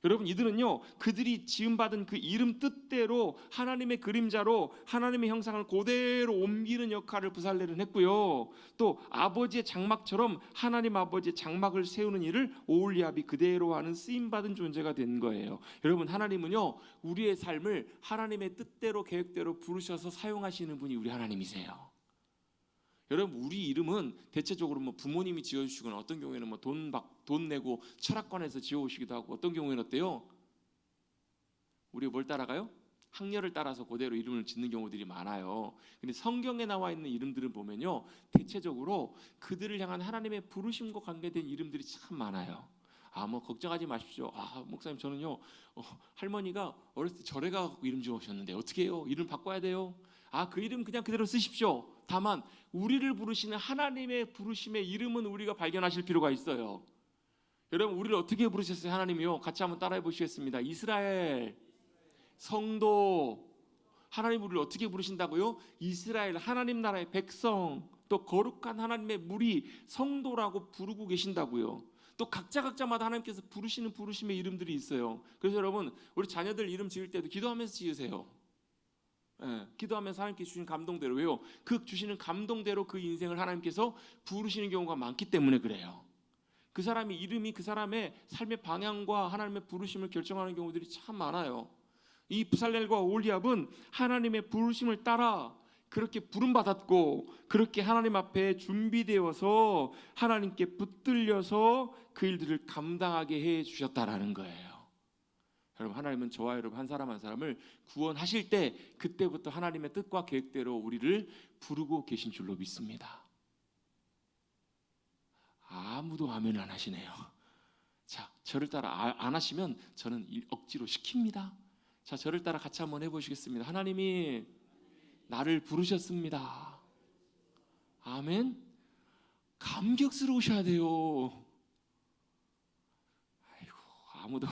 Speaker 1: 여러분, 이들은요, 그들이 지음받은 그 이름 뜻대로 하나님의 그림자로 하나님의 형상을 그대로 옮기는 역할을 브살렐은 했고요, 또 아버지의 장막처럼 하나님 아버지의 장막을 세우는 일을 오홀리압이 그대로 하는 쓰임받은 존재가 된 거예요. 여러분, 하나님은요, 우리의 삶을 하나님의 뜻대로 계획대로 부르셔서 사용하시는 분이 우리 하나님이세요. 여러분, 우리 이름은 대체적으로 부모님이 지어주시거나 어떤 경우에는 돈 내고 철학관에서 지어오시기도 하고, 어떤 경우에는 어때요? 우리가 뭘 따라가요? 학렬을 따라서 그대로 이름을 짓는 경우들이 많아요. 근데 성경에 나와 있는 이름들을 보면요, 대체적으로 그들을 향한 하나님의 부르심과 관계된 이름들이 참 많아요. 걱정하지 마십시오. 목사님, 저는요, 할머니가 어렸을 때 절에 가서 이름 지어오셨는데 어떻게 해요? 이름 바꿔야 돼요? 그 이름 그냥 그대로 쓰십시오. 다만 우리를 부르시는 하나님의 부르심의 이름은 우리가 발견하실 필요가 있어요. 여러분, 우리를 어떻게 부르셨어요? 하나님이요, 같이 한번 따라해 보시겠습니다. 이스라엘 성도. 하나님 우리를 어떻게 부르신다고요? 이스라엘, 하나님 나라의 백성, 또 거룩한 하나님의 무리, 성도라고 부르고 계신다고요. 또 각자마다 하나님께서 부르시는 부르심의 이름들이 있어요. 그래서 여러분, 우리 자녀들 이름 지을 때도 기도하면서 지으세요. 기도하면서 하나님께 주신 감동대로. 왜요? 그 주시는 감동대로 그 인생을 하나님께서 부르시는 경우가 많기 때문에 그래요. 그 사람의 이름이 그 사람의 삶의 방향과 하나님의 부르심을 결정하는 경우들이 참 많아요. 이 브살렐과 오홀리압은 하나님의 부르심을 따라 그렇게 부름받았고, 그렇게 하나님 앞에 준비되어서 하나님께 붙들려서 그 일들을 감당하게 해 주셨다라는 거예요. 여러분, 하나님은 저와 여러분 한 사람 한 사람을 구원하실 때 그때부터 하나님의 뜻과 계획대로 우리를 부르고 계신 줄로 믿습니다. 아무도 아멘 안 하시네요. 자, 저를 따라 안 하시면 저는 억지로 시킵니다. 자, 저를 따라 같이 한번 해보시겠습니다. 하나님이 나를 부르셨습니다. 아멘. 감격스러우셔야 돼요. 아무도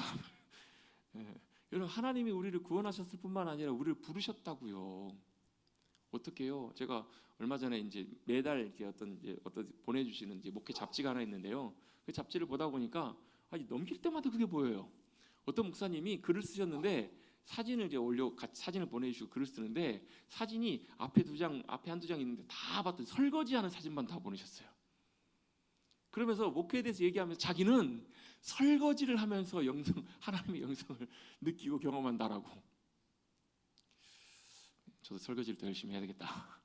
Speaker 1: 여러분, 하나님이 우리를 구원하셨을 뿐만 아니라 우리를 부르셨다고요. 어떻게 해요? 제가 얼마 전에 이제 매달 이렇게 어떤 보내주시는 이제 목회 잡지가 하나 있는데요. 그 잡지를 보다 보니까 아니 넘길 때마다 그게 보여요. 어떤 목사님이 글을 쓰셨는데 사진을 이제 같이 사진을 보내주시고 글을 쓰는데 사진이 앞에 한두 장 있는데 다 봤더니 설거지하는 사진만 다 보내셨어요. 그러면서 목회에 대해서 얘기하면서 자기는 설거지를 하면서 하나님의 영성을 느끼고 경험한다라고. 저도 설거지를 더 열심히 해야 되겠다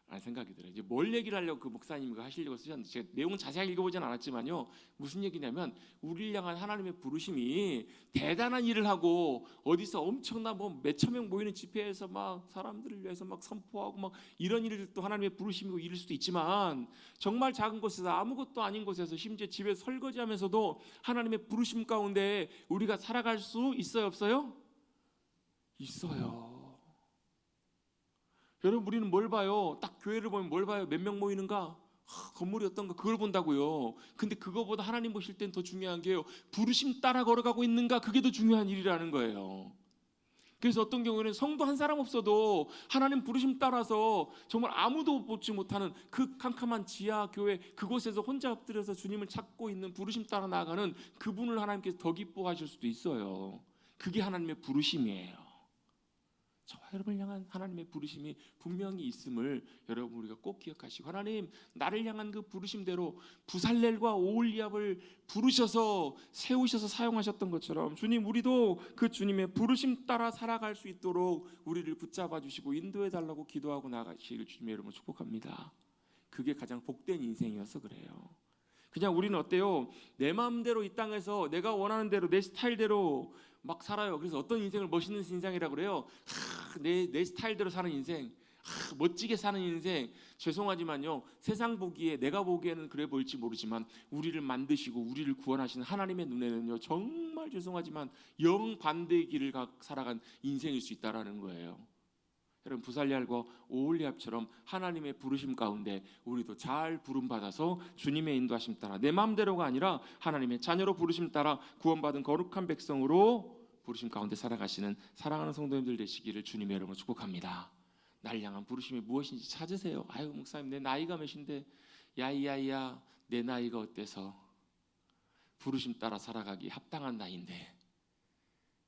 Speaker 1: 라는 생각이 들어요. 이제 뭘 얘기를 하려고 그 목사님이 하시려고 쓰셨는데 제가 내용은 자세하게 읽어보진 않았지만요, 무슨 얘기냐면 우리를 향한 하나님의 부르심이 대단한 일을 하고 어디서 엄청난 뭐 몇천 명 모이는 집회에서 막 사람들을 위해서 막 선포하고 막 이런 일도 하나님의 부르심이고 일일 수도 있지만, 정말 작은 곳에서 아무것도 아닌 곳에서 심지어 집에 설거지하면서도 하나님의 부르심 가운데 우리가 살아갈 수 있어요, 없어요? 있어요. 여러분, 우리는 뭘 봐요? 딱 교회를 보면 뭘 봐요? 몇 명 모이는가? 건물이 어떤가? 그걸 본다고요. 근데 그거보다 하나님 보실 땐 더 중요한 게요, 부르심 따라 걸어가고 있는가? 그게 더 중요한 일이라는 거예요. 그래서 어떤 경우에는 성도 한 사람 없어도 하나님 부르심 따라서 정말 아무도 보지 못하는 그 캄캄한 지하 교회 그곳에서 혼자 엎드려서 주님을 찾고 있는, 부르심 따라 나아가는 그분을 하나님께서 더 기뻐하실 수도 있어요. 그게 하나님의 부르심이에요. 저와 여러분을 향한 하나님의 부르심이 분명히 있음을 여러분 우리가 꼭 기억하시고, 하나님 나를 향한 그 부르심대로 부살렐과 오홀리압을 부르셔서 세우셔서 사용하셨던 것처럼 주님, 우리도 그 주님의 부르심 따라 살아갈 수 있도록 우리를 붙잡아 주시고 인도해 달라고 기도하고 나가시길 주님의 이름으로 축복합니다. 그게 가장 복된 인생이어서 그래요. 그냥 우리는 어때요? 내 마음대로 이 땅에서 내가 원하는 대로 내 스타일대로 막 살아요. 그래서 어떤 인생을 멋있는 인생이라고 그래요? 내 스타일대로 사는 인생, 멋지게 사는 인생. 죄송하지만요, 세상 보기에, 내가 보기에는 그래 보일지 모르지만 우리를 만드시고 우리를 구원하시는 하나님의 눈에는요, 정말 죄송하지만 영반대의 길을 살아간 인생일 수 있다라는 거예요. 여러분, 부살리알과 오홀리압처럼 하나님의 부르심 가운데 우리도 잘 부름받아서 주님의 인도하심 따라, 내 마음대로가 아니라 하나님의 자녀로 부르심 따라 구원받은 거룩한 백성으로 부르심 가운데 살아가시는 사랑하는 성도님들 되시기를 주님의 이름으로 축복합니다. 나를 향한 부르심이 무엇인지 찾으세요. 아유, 목사님 내 나이가 몇인데, 야이야이야, 내 나이가 어때서 부르심 따라 살아가기 합당한 나이인데.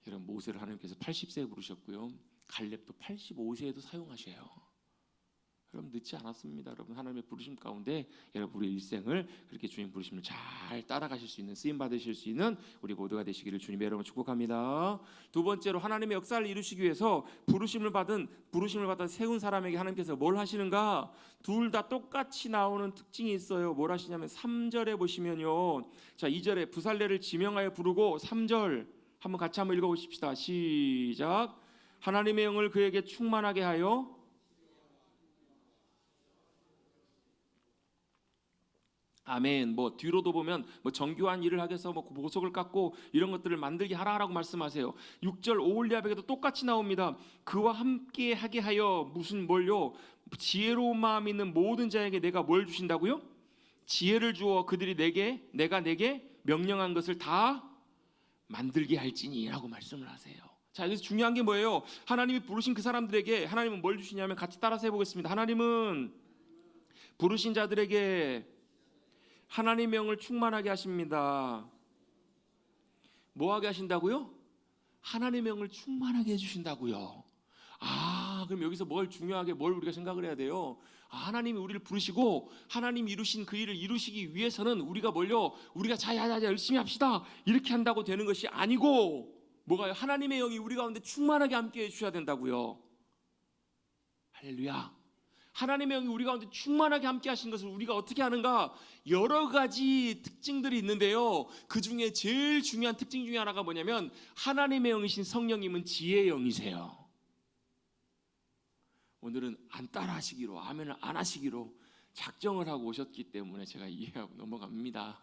Speaker 1: 여러분, 모세를 하나님께서 80세에 부르셨고요, 갈렙도 85세에도 사용하셔요. 여러분, 늦지 않았습니다. 여러분, 하나님의 부르심 가운데 여러분 우리 일생을 그렇게 주님 부르심을 잘 따라가실 수 있는, 쓰임 받으실 수 있는 우리 모두가 되시기를 주님의 이름으로 축복합니다. 두 번째로, 하나님의 역사를 이루시기 위해서 부르심을 받아 세운 사람에게 하나님께서 뭘 하시는가? 둘 다 똑같이 나오는 특징이 있어요. 뭘 하시냐면 3절에 보시면요, 자, 2절에 부살레를 지명하여 부르고, 3절 한번 같이 한번 읽어보십시다. 시작. 하나님의 영을 그에게 충만하게 하여. 아멘. 뭐 뒤로도 보면 뭐 정교한 일을 하게 해서 뭐 보석을 깎고 이런 것들을 만들게 하라라고 말씀하세요. 6절 오홀리압에게도 똑같이 나옵니다. 그와 함께 하게 하여 무슨 뭘요? 지혜로운 마음 있는 모든 자에게 내가 뭘 주신다고요? 지혜를 주어 그들이 내가 내게 명령한 것을 다 만들게 할지니라고 말씀을 하세요. 자, 여기서 중요한 게 뭐예요? 하나님이 부르신 그 사람들에게 하나님은 뭘 주시냐면, 같이 따라서 해보겠습니다. 하나님은 부르신 자들에게 하나님의 영을 충만하게 하십니다. 뭐 하게 하신다고요? 하나님의 영을 충만하게 해주신다고요. 그럼 여기서 뭘 우리가 생각을 해야 돼요? 하나님이 우리를 부르시고 하나님이 이루신 그 일을 이루시기 위해서는 우리가 자야야야 열심히 합시다 이렇게 한다고 되는 것이 아니고, 뭐가요? 하나님의 영이 우리 가운데 충만하게 함께 해주셔야 된다고요. 할렐루야. 하나님의 영이 우리 가운데 충만하게 함께 하신 것을 우리가 어떻게 하는가? 여러 가지 특징들이 있는데요, 그 중에 제일 중요한 특징 중에 하나가 뭐냐면, 하나님의 영이신 성령님은 지혜의 영이세요. 오늘은 안 따라 하시기로, 아멘을 안 하시기로 작정을 하고 오셨기 때문에 제가 이해하고 넘어갑니다.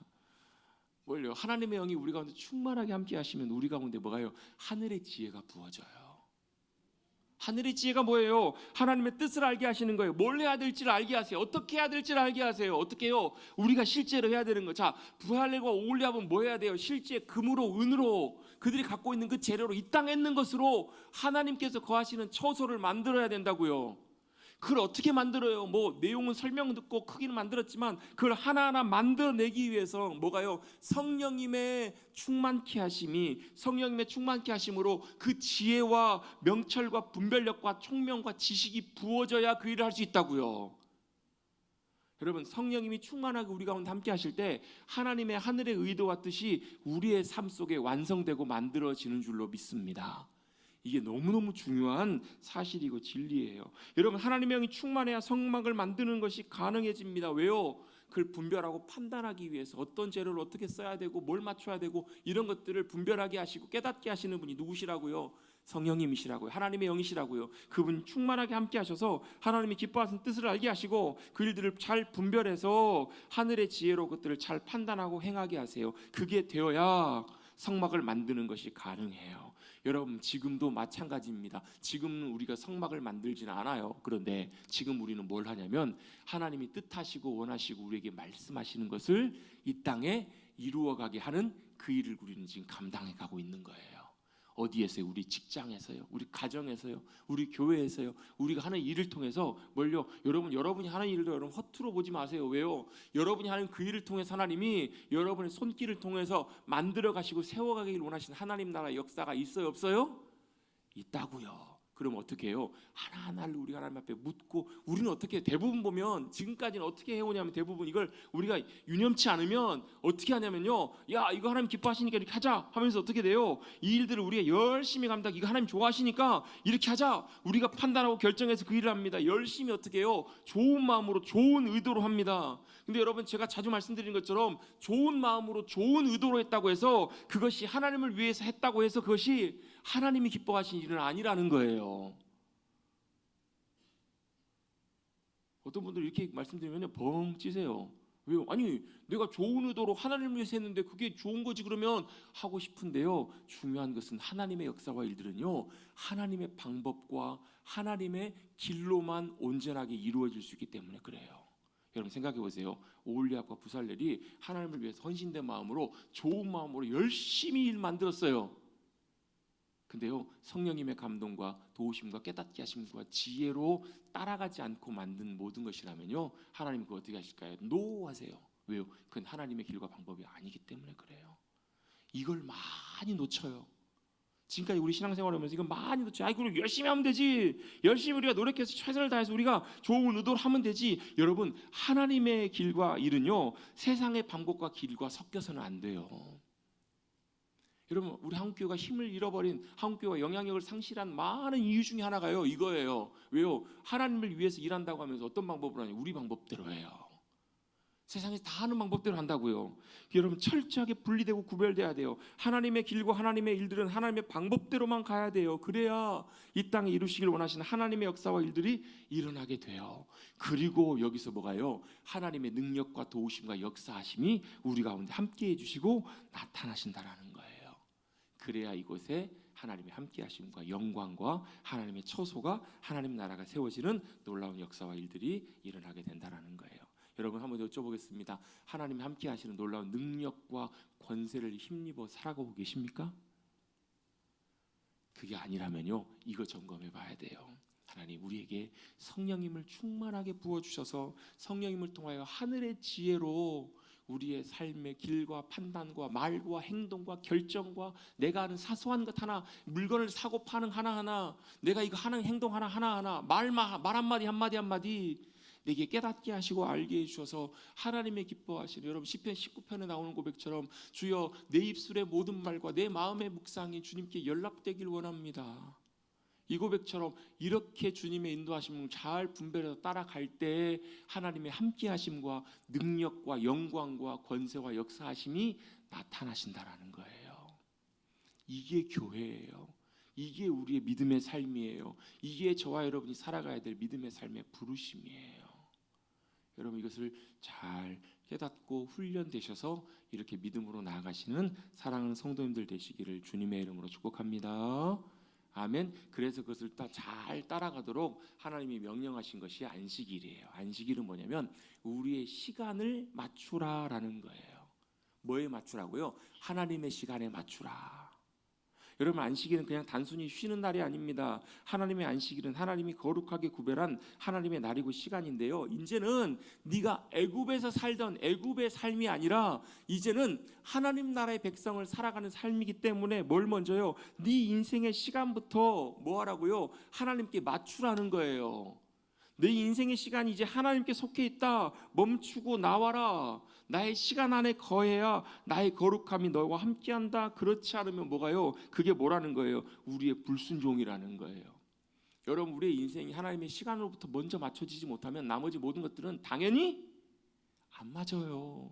Speaker 1: 뭘요? 하나님의 영이 우리 가운데 충만하게 함께 하시면 우리 가운데 뭐가요? 하늘의 지혜가 부어져요. 하늘의 지혜가 뭐예요? 하나님의 뜻을 알게 하시는 거예요. 뭘 해야 될지를 알게 하세요. 어떻게 해야 될지를 알게 하세요. 어떻게 해요? 우리가 실제로 해야 되는 거. 자, 부살렐과 오홀리압은 뭐 해야 돼요? 실제 금으로, 은으로, 그들이 갖고 있는 그 재료로, 이 땅에 있는 것으로 하나님께서 거하시는 처소를 만들어야 된다고요. 그걸 어떻게 만들어요? 뭐 내용은 설명 듣고 크기는 만들었지만 그걸 하나하나 만들어내기 위해서 뭐가요? 성령님의 충만케 하심이, 성령님의 충만케 하심으로 그 지혜와 명철과 분별력과 총명과 지식이 부어져야 그 일을 할 수 있다고요. 여러분, 성령님이 충만하게 우리 가운데 함께 하실 때 하나님의 하늘의 의도와 뜻이 우리의 삶 속에 완성되고 만들어지는 줄로 믿습니다. 이게 너무너무 중요한 사실이고 진리예요. 여러분, 하나님의 영이 충만해야 성막을 만드는 것이 가능해집니다. 왜요? 그걸 분별하고 판단하기 위해서 어떤 재료를 어떻게 써야 되고 뭘 맞춰야 되고 이런 것들을 분별하게 하시고 깨닫게 하시는 분이 누구시라고요? 성령님이시라고요. 하나님의 영이시라고요. 그분 충만하게 함께 하셔서 하나님이 기뻐하시는 뜻을 알게 하시고 그 일들을 잘 분별해서 하늘의 지혜로 그것들을 잘 판단하고 행하게 하세요. 그게 되어야 성막을 만드는 것이 가능해요. 여러분, 지금도 마찬가지입니다. 지금은 우리가 성막을 만들지는 않아요. 그런데 지금 우리는 뭘 하냐면 하나님이 뜻하시고 원하시고 우리에게 말씀하시는 것을 이 땅에 이루어가게 하는 그 일을 우리는 지금 감당해 가고 있는 거예요. 어디에서요? 우리 직장에서요, 우리 가정에서요, 우리 교회에서요. 우리가 하는 일을 통해서 뭘요? 여러분이 하는 일도 여러분 허투루 보지 마세요. 왜요? 여러분이 하는 그 일을 통해서 하나님이 여러분의 손길을 통해서 만들어 가시고 세워가기를 원하시는 하나님 나라 역사가 있어요, 없어요? 있다고요. 그럼 어떻게 해요? 하나하나를 우리가 하나님 앞에 묻고, 우리는 어떻게 대부분 보면 지금까지는 어떻게 해오냐면 대부분 이걸 우리가 유념치 않으면 어떻게 하냐면요, 야 이거 하나님 기뻐하시니까 이렇게 하자 하면서 어떻게 돼요? 이 일들을 우리가 열심히 감당, 이거 하나님 좋아하시니까 이렇게 하자 우리가 판단하고 결정해서 그 일을 합니다. 열심히 어떻게 해요? 좋은 마음으로 좋은 의도로 합니다. 근데 여러분, 제가 자주 말씀드리는 것처럼 좋은 마음으로 좋은 의도로 했다고 해서 그것이 하나님을 위해서 했다고 해서 그것이 하나님이 기뻐하신 일은 아니라는 거예요. 어떤 분들 이렇게 말씀드리면 벙 찌세요. 왜요? 아니 내가 좋은 의도로 하나님을 위해서 했는데 그게 좋은 거지 그러면 하고 싶은데요. 중요한 것은 하나님의 역사와 일들은요, 하나님의 방법과 하나님의 길로만 온전하게 이루어질 수 있기 때문에 그래요. 여러분 생각해 보세요. 오홀리압과 부살렐이 하나님을 위해서 헌신된 마음으로 좋은 마음으로 열심히 일 만들었어요. 근데요, 성령님의 감동과 도우심과 깨닫게 하심과 지혜로 따라가지 않고 만든 모든 것이라면요, 하나님 그거 어떻게 하실까요? 노 하세요. 왜요? 그건 하나님의 길과 방법이 아니기 때문에 그래요. 이걸 많이 놓쳐요. 지금까지 우리 신앙생활을 하면서 이거 많이 놓쳐요. 아이고 열심히 하면 되지, 열심히 우리가 노력해서 최선을 다해서 우리가 좋은 의도로 하면 되지. 여러분, 하나님의 길과 일은요, 세상의 방법과 길과 섞여서는 안 돼요. 여러분, 우리 한국교회가 힘을 잃어버린, 한국교회가 영향력을 상실한 많은 이유 중에 하나가요, 이거예요. 왜요? 하나님을 위해서 일한다고 하면서 어떤 방법으로 하냐? 우리 방법대로 해요. 세상에서 다 하는 방법대로 한다고요. 여러분, 철저하게 분리되고 구별돼야 돼요. 하나님의 길과 하나님의 일들은 하나님의 방법대로만 가야 돼요. 그래야 이 땅에 이루시길 원하시는 하나님의 역사와 일들이 일어나게 돼요. 그리고 여기서 뭐가요? 하나님의 능력과 도우심과 역사하심이 우리 가운데 함께 해주시고 나타나신다라는 거예요. 그래야 이곳에 하나님의 함께하심과 영광과 하나님의 처소가, 하나님 나라가 세워지는 놀라운 역사와 일들이 일어나게 된다라는 거예요. 여러분, 한번 여쭤보겠습니다. 하나님이 함께하시는 놀라운 능력과 권세를 힘입어 살아가고 계십니까? 그게 아니라면요, 이거 점검해 봐야 돼요. 하나님 우리에게 성령님을 충만하게 부어주셔서 성령님을 통하여 하늘의 지혜로 우리의 삶의 길과 판단과 말과 행동과 결정과 내가 하는 사소한 것 하나, 물건을 사고 파는 하나하나, 내가 이거 하는 행동 하나하나, 말 한마디 한마디 내게 깨닫게 하시고 알게 해주셔서 하나님의 기뻐하시는, 여러분 시편 19편에 나오는 고백처럼 주여 내 입술의 모든 말과 내 마음의 묵상이 주님께 연락되길 원합니다. 이 고백처럼 이렇게 주님의 인도하심을 잘 분별해서 따라갈 때 하나님의 함께하심과 능력과 영광과 권세와 역사하심이 나타나신다라는 거예요. 이게 교회예요. 이게 우리의 믿음의 삶이에요. 이게 저와 여러분이 살아가야 될 믿음의 삶의 부르심이에요. 여러분, 이것을 잘 깨닫고 훈련되셔서 이렇게 믿음으로 나아가시는 사랑하는 성도님들 되시기를 주님의 이름으로 축복합니다. 아멘. 그래서 그것을 잘 따라가도록 하나님이 명령하신 것이 안식일이에요. 안식일은 뭐냐면 우리의 시간을 맞추라라는 거예요. 뭐에 맞추라고요? 하나님의 시간에 맞추라. 여러분, 안식일은 그냥 단순히 쉬는 날이 아닙니다. 하나님의 안식일은 하나님이 거룩하게 구별한 하나님의 날이고 시간인데요, 이제는 네가 애굽에서 살던 애굽의 삶이 아니라 이제는 하나님 나라의 백성을 살아가는 삶이기 때문에 뭘 먼저요? 네 인생의 시간부터 뭐 하라고요? 하나님께 맞추라는 거예요. 내 인생의 시간이 이제 하나님께 속해 있다. 멈추고 나와라. 나의 시간 안에 거해야 나의 거룩함이 너와 함께한다. 그렇지 않으면 뭐가요? 그게 뭐라는 거예요? 우리의 불순종이라는 거예요. 여러분, 우리의 인생이 하나님의 시간으로부터 먼저 맞춰지지 못하면 나머지 모든 것들은 당연히 안 맞아요.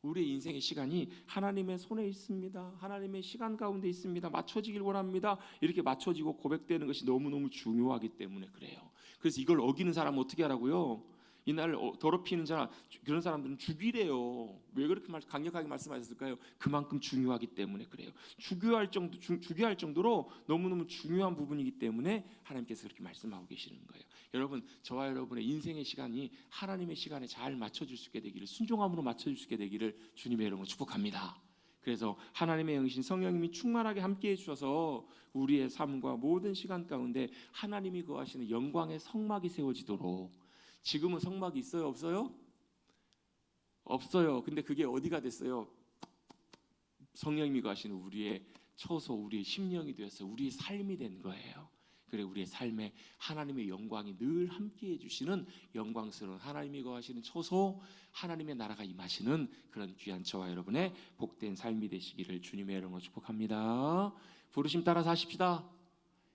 Speaker 1: 우리의 인생의 시간이 하나님의 손에 있습니다. 하나님의 시간 가운데 있습니다. 맞춰지길 원합니다. 이렇게 맞춰지고 고백되는 것이 너무너무 중요하기 때문에 그래요. 그래서 이걸 어기는 사람은 어떻게 하라고요? 이날 더럽히는 자, 그런 사람들은 죽이래요. 왜 그렇게 강력하게 말씀하셨을까요? 그만큼 중요하기 때문에 그래요. 죽여야 할 정도로 너무너무 중요한 부분이기 때문에 하나님께서 그렇게 말씀하고 계시는 거예요. 여러분, 저와 여러분의 인생의 시간이 하나님의 시간에 잘 맞춰질 수 있게 되기를, 순종함으로 맞춰질 수 있게 되기를 주님의 이름으로 축복합니다. 그래서 하나님의 영이신 성령님이 충만하게 함께해 주셔서 우리의 삶과 모든 시간 가운데 하나님이 거하시는 영광의 성막이 세워지도록. 지금은 성막이 있어요, 없어요? 없어요. 근데 그게 어디가 됐어요? 성령님이 거하시는 우리의 처소, 우리의 심령이 되었어요. 우리의 삶이 된 거예요. 그래, 우리의 삶에 하나님의 영광이 늘 함께해 주시는 영광스러운 하나님이 거하시는 처소, 하나님의 나라가 임하시는 그런 귀한 저와 여러분의 복된 삶이 되시기를 주님의 이름으로 축복합니다. 부르심 따라 사십시다.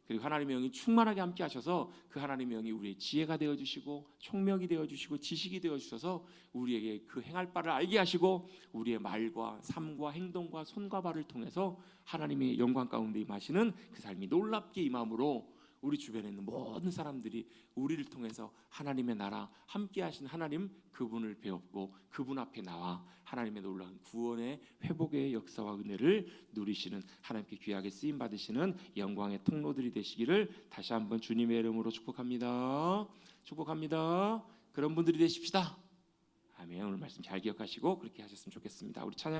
Speaker 1: 그리고 하나님의 영이 충만하게 함께 하셔서 그 하나님의 영이 우리의 지혜가 되어주시고 총명이 되어주시고 지식이 되어주셔서 우리에게 그 행할 바를 알게 하시고 우리의 말과 삶과 행동과 손과 발을 통해서 하나님의 영광 가운데 임하시는 그 삶이 놀랍게 임함으로 우리 주변에 있는 모든 사람들이 우리를 통해서 하나님의 나라 함께 하신 하나님, 그분을 배웠고 그분 앞에 나와 하나님의 놀라운 구원의 회복의 역사와 은혜를 누리시는, 하나님께 귀하게 쓰임 받으시는 영광의 통로들이 되시기를 다시 한번 주님의 이름으로 축복합니다. 축복합니다. 그런 분들이 되십시다. 아멘. 오늘 말씀 잘 기억하시고 그렇게 하셨으면 좋겠습니다. 우리 찬양